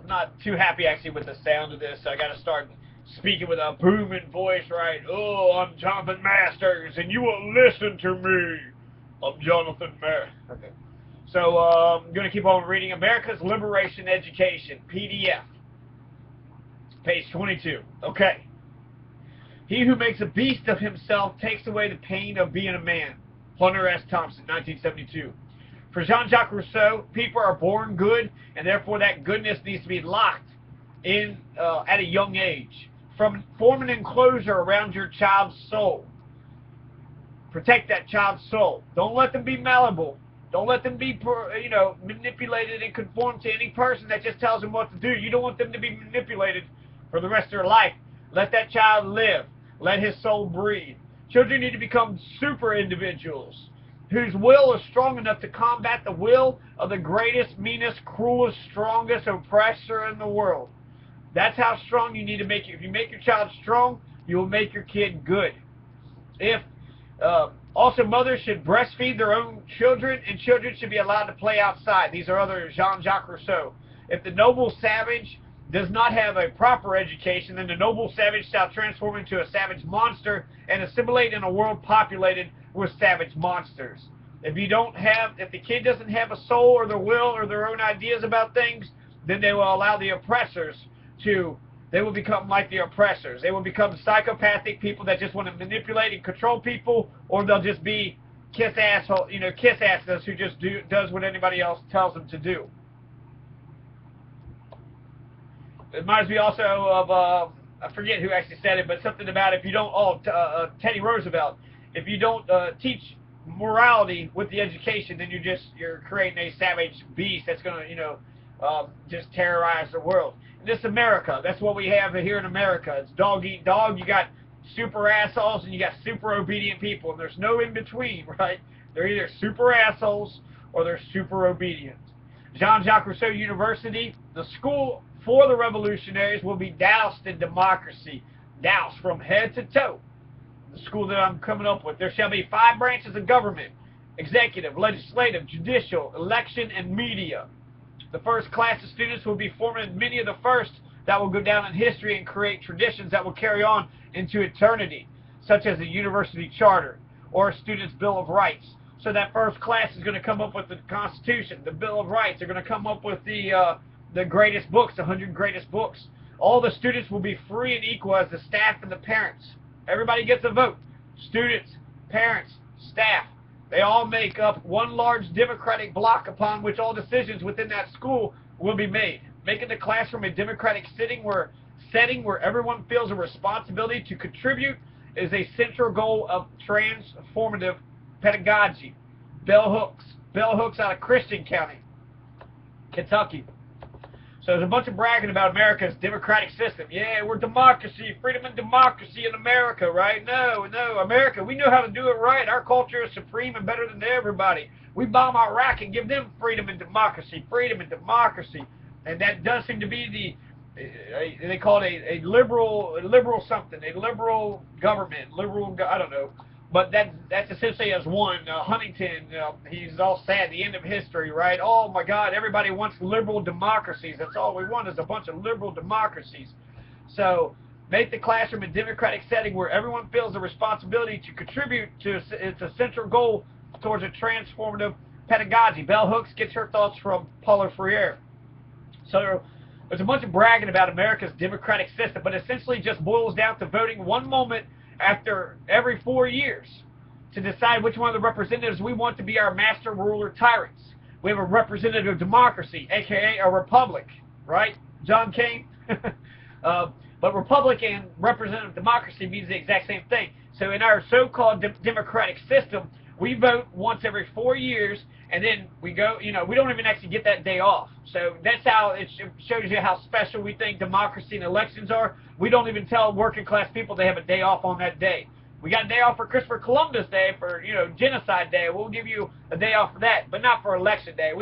not too happy actually with the sound of this. So I got to start speaking with a booming voice, right? Oh, I'm Jonathan Masters, and you will listen to me. I'm Jonathan Masters. Okay. So I'm going to keep on reading America's Liberation Education, PDF, page 22. Okay. He who makes a beast of himself takes away the pain of being a man. Hunter S. Thompson, 1972. For Jean-Jacques Rousseau, people are born good, and therefore that goodness needs to be locked in at a young age. Form an enclosure around your child's soul. Protect that child's soul. Don't let them be malleable. Don't let them be, manipulated and conform to any person that just tells them what to do. You don't want them to be manipulated for the rest of their life. Let that child live. Let his soul breathe. Children need to become super individuals whose will is strong enough to combat the will of the greatest, meanest, cruelest, strongest oppressor in the world. That's how strong you need to make it. If you make your child strong, you will make your kid good. Also, mothers should breastfeed their own children, and children should be allowed to play outside. These are other Jean-Jacques Rousseau. If the noble savage does not have a proper education, then the noble savage shall transform into a savage monster and assimilate in a world populated with savage monsters. If the kid doesn't have a soul or their will or their own ideas about things, then they will allow the oppressors they will become like the oppressors. They will become psychopathic people that just want to manipulate and control people, or they'll just be kiss asses who just does what anybody else tells them to do. It reminds me also of, I forget who actually said it, but something about if you don't, Teddy Roosevelt, if you don't teach morality with the education, then you're creating a savage beast that's going to, just terrorize the world. And this America, that's what we have here in America. It's dog eat dog. You got super assholes and you got super obedient people, and there's no in between, right? They're either super assholes or they're super obedient. Jean-Jacques Rousseau University, the school for the revolutionaries, will be doused in democracy, doused from head to toe. The school that I'm coming up with. There shall be 5 branches of government: executive, legislative, judicial, election, and media. The first class of students will be forming many of the first that will go down in history and create traditions that will carry on into eternity, such as the university charter or a student's Bill of Rights. So that first class is going to come up with the Constitution, the Bill of Rights. They're going to come up with the greatest books, the 100 greatest books. All the students will be free and equal as the staff and the parents. Everybody gets a vote. Students, parents, staff. They all make up one large democratic block upon which all decisions within that school will be made, making the classroom a democratic setting where everyone feels a responsibility to contribute is a central goal of transformative pedagogy. Bell Hooks out of Christian County, Kentucky. So there's a bunch of bragging about America's democratic system. Yeah, we're democracy, freedom and democracy in America, right? No, America, we know how to do it right. Our culture is supreme and better than everybody. We bomb Iraq and give them freedom and democracy, And that does seem to be they call it a liberal something, a liberal government, I don't know. But that's essentially as one. Huntington, he's all sad, the end of history, right? Oh my God, everybody wants liberal democracies. That's all we want is a bunch of liberal democracies. So make the classroom a democratic setting where everyone feels the responsibility to contribute to its essential goal towards a transformative pedagogy. Bell Hooks gets her thoughts from Paulo Freire. So there's a bunch of bragging about America's democratic system, but essentially just boils down to voting one moment after every 4 years to decide which one of the representatives we want to be our master ruler tyrants. We have a representative democracy, aka a republic, right? John Kane. But republic and representative democracy means the exact same thing. So in our so-called democratic system, we vote once every 4 years, and then we go, we don't even actually get that day off. So that's how it shows you how special we think democracy and elections are. We don't even tell working class people they have a day off on that day. We got a day off for Christopher Columbus Day, for, Genocide Day. We'll give you a day off for that, but not for Election Day.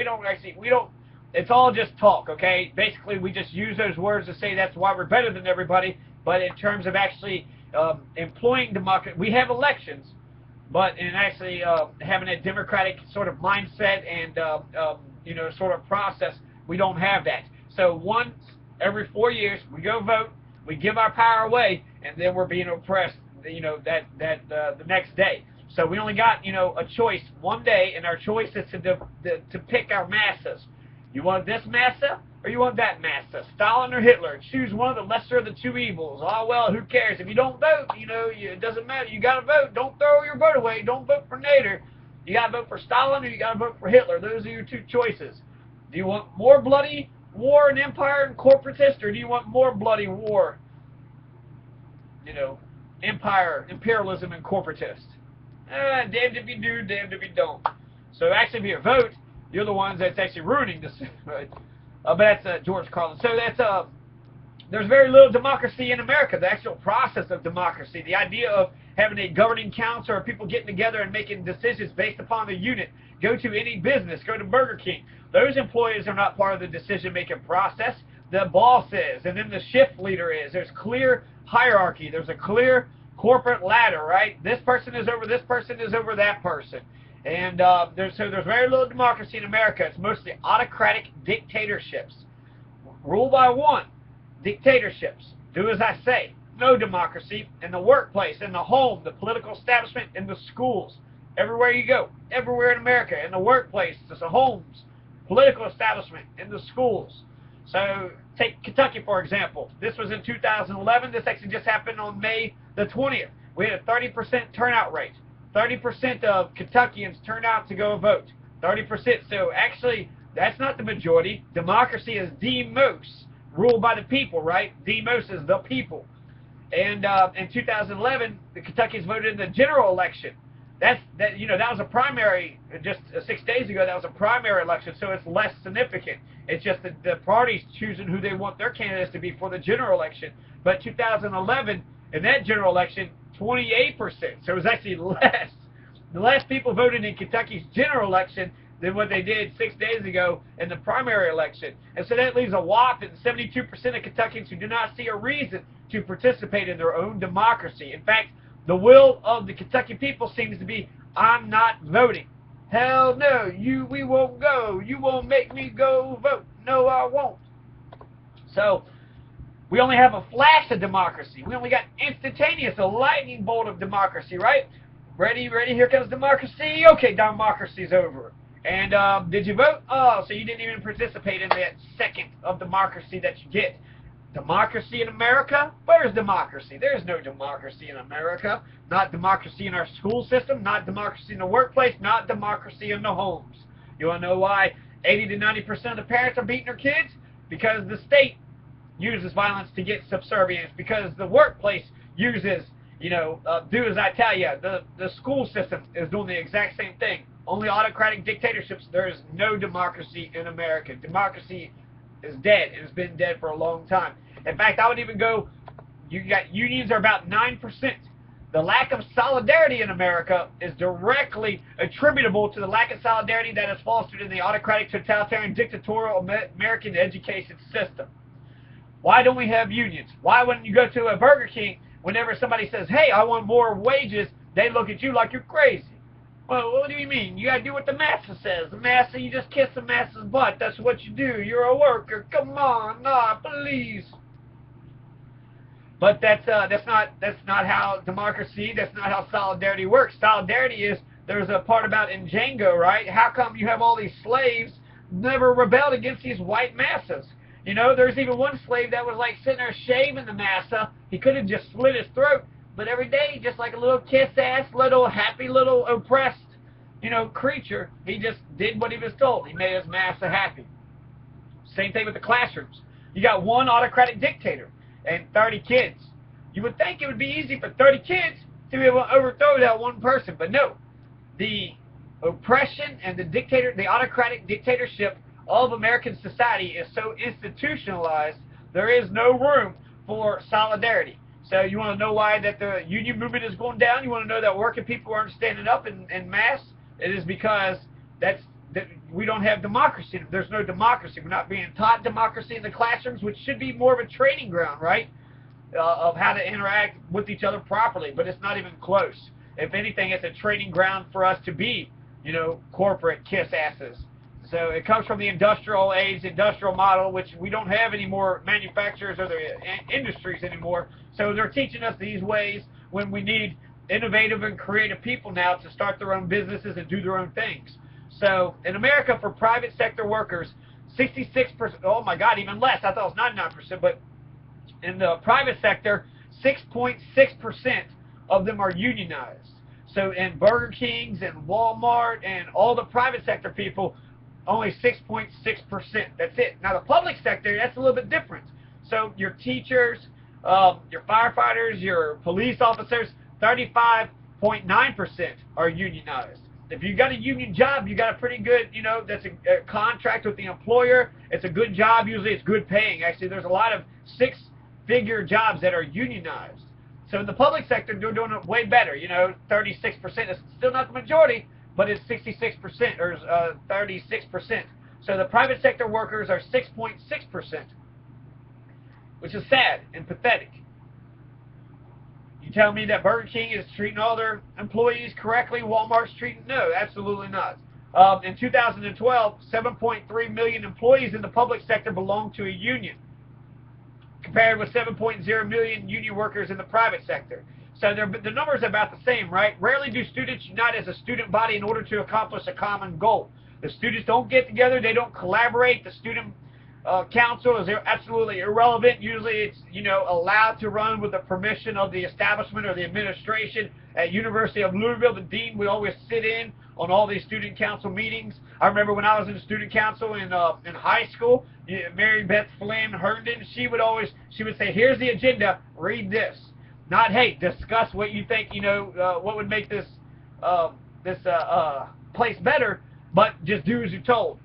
It's all just talk, okay? Basically, we just use those words to say that's why we're better than everybody, but in terms of actually employing democracy, we have elections, but in actually having a democratic sort of mindset and, sort of process, we don't have that. So one Every 4 years, we go vote, we give our power away, and then we're being oppressed, the next day. So we only got, a choice one day, and our choice is to pick our masses. You want this massa, or you want that massa? Stalin or Hitler? Choose one of the lesser of the two evils. Oh, well, who cares? If you don't vote, it doesn't matter. You got to vote. Don't throw your vote away. Don't vote for Nader. You got to vote for Stalin, or you got to vote for Hitler. Those are your two choices. Do you want more bloody war and empire and corporatist, or do you want more bloody war, empire, imperialism, and corporatist? Damned if you do, damned if you don't. So actually, if you vote, you're the ones that's actually ruining this. Right? But that's George Carlin. So that's there's very little democracy in America. The actual process of democracy, the idea of having a governing council or people getting together and making decisions based upon the unit. Go to any business. Go to Burger King. Those employees are not part of the decision-making process. The boss is, and then the shift leader is. There's clear hierarchy. There's a clear corporate ladder, right? This person is over this person is over that person. And there's very little democracy in America. It's mostly autocratic dictatorships. Rule by one. Dictatorships. Do as I say. No democracy in the workplace, in the home, the political establishment, in the schools. Everywhere you go. Everywhere in America. In the workplace, the homes, political establishment, in the schools. So take Kentucky, for example. This was in 2011. This actually just happened on May the 20th. We had a 30% turnout rate. 30% of Kentuckians turned out to go vote. 30%. So actually, that's not the majority. Democracy is demos, ruled by the people, right? Demos is the people. And in 2011, the Kentuckians voted in the general election. That was a primary just 6 days ago. That was a primary election, so it's less significant. It's just that the parties choosing who they want their candidates to be for the general election. But 2011, in that general election, 28%. So it was actually less. The less people voted in Kentucky's general election than what they did 6 days ago in the primary election. And so that leaves a whopping 72% of Kentuckians who do not see a reason to participate in their own democracy. In fact, the will of the Kentucky people seems to be, I'm not voting. Hell no, we won't go. You won't make me go vote. No, I won't. So, we only have a flash of democracy. We only got instantaneous, a lightning bolt of democracy, right? Ready, here comes democracy. Okay, democracy's over. And did you vote? Oh, so you didn't even participate in that second of democracy that you get. Democracy in America? Where's democracy? There's no democracy in America. Not democracy in our school system, not democracy in the workplace, not democracy in the homes. You want to know why 80 to 90% of the parents are beating their kids? Because the state uses violence to get subservience. Because the workplace uses, do as I tell you. The school system is doing the exact same thing. Only autocratic dictatorships. There is no democracy in America. Democracy is dead. It has been dead for a long time. In fact, I would even go, unions are about 9%. The lack of solidarity in America is directly attributable to the lack of solidarity that is fostered in the autocratic, totalitarian, dictatorial American education system. Why don't we have unions? Why when you go to a Burger King, whenever somebody says, hey, I want more wages, they look at you like you're crazy. Well, what do you mean? You got to do what the massa says. The massa, you just kiss the massa's butt. That's what you do. You're a worker. Come on, nah, please. But that's not how democracy, that's not how solidarity works. Solidarity is, there's a part about in Django, right? How come you have all these slaves never rebelled against these white massas? There's even one slave that was like sitting there shaving the massa. He could have just slit his throat. But every day, just like a little kiss-ass, little happy, little oppressed, creature, he just did what he was told. He made his massa happy. Same thing with the classrooms. You got one autocratic dictator and 30 kids. You would think it would be easy for 30 kids to be able to overthrow that one person, but no. The oppression and the autocratic dictatorship of American society is so institutionalized, there is no room for solidarity. So you want to know why that the union movement is going down? You want to know that working people aren't standing up in mass? It is because that we don't have democracy. There's no democracy. We're not being taught democracy in the classrooms, which should be more of a training ground, right? Of how to interact with each other properly. But it's not even close. If anything, it's a training ground for us to be, corporate kiss asses. So it comes from the industrial age, industrial model, which we don't have any more manufacturers or the industries anymore. So they're teaching us these ways when we need innovative and creative people now to start their own businesses and do their own things. So in America, for private sector workers, 66%, oh my God, even less. I thought it was 99%, but in the private sector, 6.6% of them are unionized. So in Burger Kings and Walmart and all the private sector people, only 6.6%. That's it. Now the public sector, that's a little bit different. So your teachers, your firefighters, your police officers, 35.9% are unionized. If you got a union job, you got a pretty good, that's a contract with the employer. It's a good job. Usually it's good paying. Actually, there's a lot of six-figure jobs that are unionized. So in the public sector, they're doing it way better. 36%. It's still not the majority, but it's 66% or 36%. So the private sector workers are 6.6%, which is sad and pathetic. You tell me that Burger King is treating all their employees correctly, Walmart's treating? No, absolutely not. In 2012, 7.3 million employees in the public sector belonged to a union, compared with 7.0 million union workers in the private sector. So the numbers are about the same, right? Rarely do students unite as a student body in order to accomplish a common goal. The students don't get together. They don't collaborate. The student council is absolutely irrelevant. Usually it's, allowed to run with the permission of the establishment or the administration. At University of Louisville, the dean would always sit in on all these student council meetings. I remember when I was in the student council in high school, Mary Beth Flynn Herndon, she would say, here's the agenda, read this. Not, hey, discuss what you think, what would make this place better, but just do as you're told.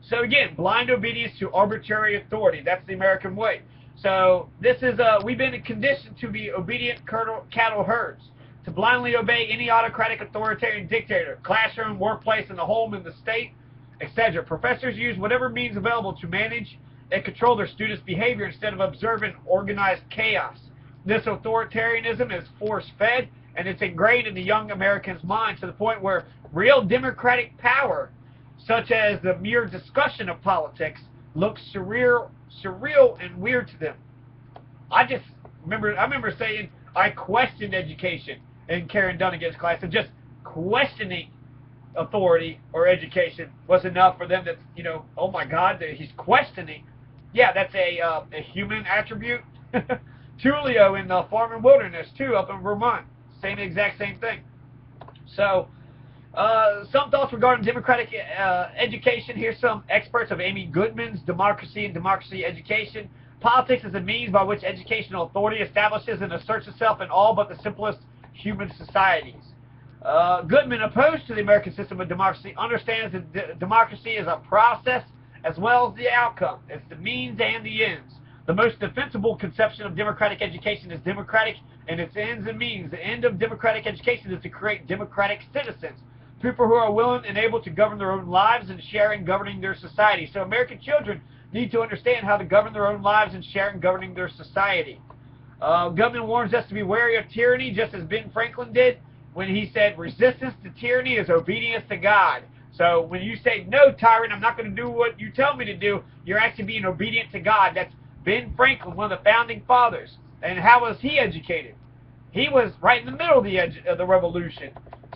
So again, blind obedience to arbitrary authority. That's the American way. So this is, we've been conditioned to be obedient cattle herds, to blindly obey any autocratic authoritarian dictator, classroom, workplace, in the home, in the state, etc. Professors use whatever means available to manage and control their students' behavior instead of observing organized chaos. This authoritarianism is force-fed, and it's ingrained in the young American's mind to the point where real democratic power, such as the mere discussion of politics, looks surreal and weird to them. I remember saying I questioned education in Karen Dunnigan's class, and just questioning authority or education was enough for them to, oh my God, he's questioning. Yeah, that's a human attribute. Tulio in the Farm and Wilderness, too, up in Vermont. Exact same thing. So, some thoughts regarding democratic education. Here's some experts of Amy Goodman's Democracy and Democracy Education. Politics is a means by which educational authority establishes and asserts itself in all but the simplest human societies. Goodman, opposed to the American system of democracy, understands that democracy is a process as well as the outcome. It's the means and the ends. The most defensible conception of democratic education is democratic in its ends and means. The end of democratic education is to create democratic citizens, people who are willing and able to govern their own lives and share in governing their society. So American children need to understand how to govern their own lives and share in governing their society. Goodman warns us to be wary of tyranny, just as Ben Franklin did when he said, resistance to tyranny is obedience to God. So when you say, no, tyrant, I'm not going to do what you tell me to do, you're actually being obedient to God. That's Ben Franklin, one of the founding fathers. And how was he educated? He was right in the middle of the revolution.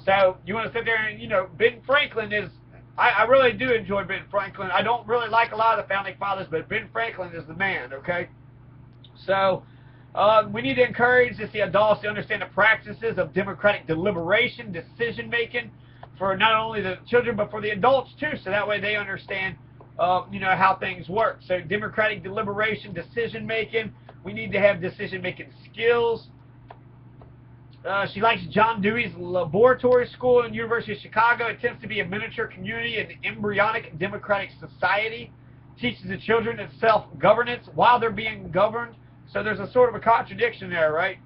So you want to sit there and, Ben Franklin is, I really do enjoy Ben Franklin. I don't really like a lot of the founding fathers, but Ben Franklin is the man, okay? So we need to encourage the adults to understand the practices of democratic deliberation, decision-making, for not only the children, but for the adults, too, so that way they understand how things work. So democratic deliberation, decision-making, we need to have decision-making skills. She likes John Dewey's Laboratory School in University of Chicago. It tends to be a miniature community and embryonic democratic society. Teaches the children its self-governance while they're being governed. So there's a sort of a contradiction there, right?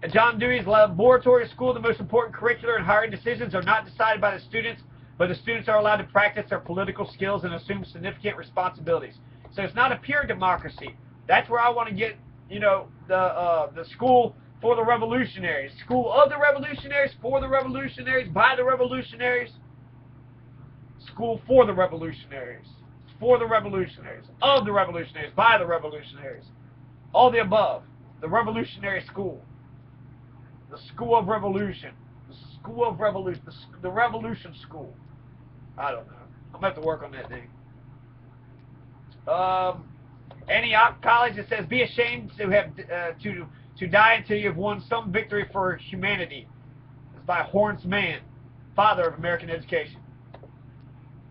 At John Dewey's Laboratory School, the most important curricular and hiring decisions are not decided by the students, but the students are allowed to practice their political skills and assume significant responsibilities. So it's not a pure democracy. That's where I want to get, the school for the revolutionaries. School of the revolutionaries, for the revolutionaries, by the revolutionaries. school for the revolutionaries. For the revolutionaries. Of the revolutionaries. By the revolutionaries. All the above. The revolutionary school. The school of revolution. The school of revolution. The revolution school. I don't know. I'm going to have to work on that thing. Antioch College, it says, be ashamed to have to die until you have won some victory for humanity. It's by Horace Mann, father of American education.